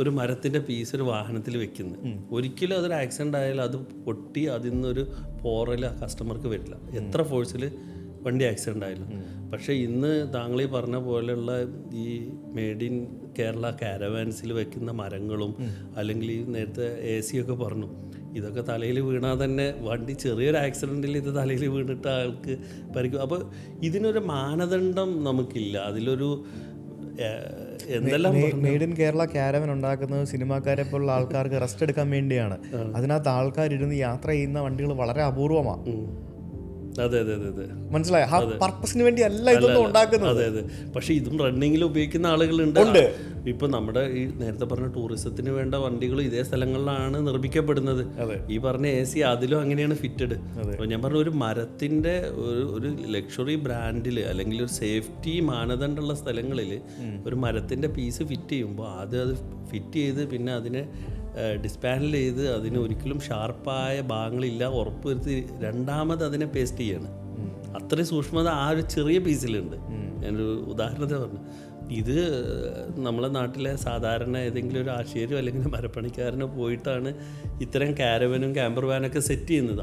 ഒരു മരത്തിൻ്റെ പീസ് ഒരു വാഹനത്തിൽ വെക്കുന്നത്, ഒരിക്കലും അതൊരു ആക്സിഡൻ്റ് ആയാലും അത് പൊട്ടി അതിൽ നിന്നൊരു പോറൽ കസ്റ്റമർക്ക് വരില്ല, എത്ര ഫോഴ്സിൽ വണ്ടി ആക്സിഡൻ്റ് ആയാലും. പക്ഷേ ഇന്ന് താങ്കൾ ഈ പറഞ്ഞ പോലെയുള്ള ഈ മെയ്ഡ് ഇൻ കേരള കാരവാൻസിൽ വെക്കുന്ന മരങ്ങളും അല്ലെങ്കിൽ ഈ നേരത്തെ AC ഒക്കെ പറഞ്ഞു, ഇതൊക്കെ തലയിൽ വീണാൽ തന്നെ വണ്ടി ചെറിയൊരു ആക്സിഡൻറ്റിൽ ഇത് തലയിൽ വീണിട്ട് ആൾക്ക് പരിക്കും. അപ്പോൾ ഇതിനൊരു മാനദണ്ഡം നമുക്കില്ല, അതിലൊരു എന്തെല്ലാം. മെയ്ഡ് ഇൻ കേരള കാരവൻ ഉണ്ടാക്കുന്നത് സിനിമാക്കാരെ പോലുള്ള ആൾക്കാർക്ക് റെസ്റ്റ് എടുക്കാൻ വേണ്ടിയാണ്. അതിനകത്ത് ആൾക്കാരിരുന്ന് യാത്ര ചെയ്യുന്ന വണ്ടികൾ വളരെ അപൂർവമാണ്. അതെ അതെ അതെ അതെ, മനസ്സിലായി. ആ പർപ്പസിന് വേണ്ടി അല്ല ഇതൊന്നും ഉണ്ടാക്കുന്നത്. അതെ അതെ. പക്ഷെ ഇതും റണ്ണിങ്ങിൽ ഉപയോഗിക്കുന്ന ആളുകളുണ്ട്. ഇപ്പം നമ്മുടെ ഈ നേരത്തെ പറഞ്ഞ ടൂറിസത്തിന് വേണ്ട വണ്ടികൾ ഇതേ സ്ഥലങ്ങളിലാണ് നിർമ്മിക്കപ്പെടുന്നത്. ഈ പറഞ്ഞ AC അതിലും അങ്ങനെയാണ് ഫിറ്റഡ്. അപ്പോൾ ഞാൻ പറഞ്ഞ ഒരു മരത്തിൻ്റെ ഒരു ലക്ഷറി ബ്രാൻഡിൽ അല്ലെങ്കിൽ ഒരു സേഫ്റ്റി മാനദണ്ഡമുള്ള സ്ഥലങ്ങളിൽ ഒരു മരത്തിൻ്റെ പീസ് ഫിറ്റ് ചെയ്യുമ്പോൾ അത് ഫിറ്റ് ചെയ്ത് പിന്നെ അതിനെ ഡിസ്പാനൽ ചെയ്ത് അതിന് ഒരിക്കലും ഷാർപ്പായ ഭാഗങ്ങളില്ല ഉറപ്പ് വരുത്തി രണ്ടാമത് അതിനെ പേസ്റ്റ് ചെയ്യാണ്. അത്രയും സൂക്ഷ്മത ആ ഒരു ചെറിയ പീസിലുണ്ട്. ഞാനൊരു ഉദാഹരണത്തിന് പറഞ്ഞു, ഇത് നമ്മളെ നാട്ടിലെ സാധാരണ ഏതെങ്കിലും ഒരു ആശാരിയോ അല്ലെങ്കിൽ മരപ്പണിക്കാരനോ പോയിട്ടാണ് ഇത്തരം കാരവനും ക്യാമ്പർ വാനൊക്കെ സെറ്റ് ചെയ്യുന്നത്.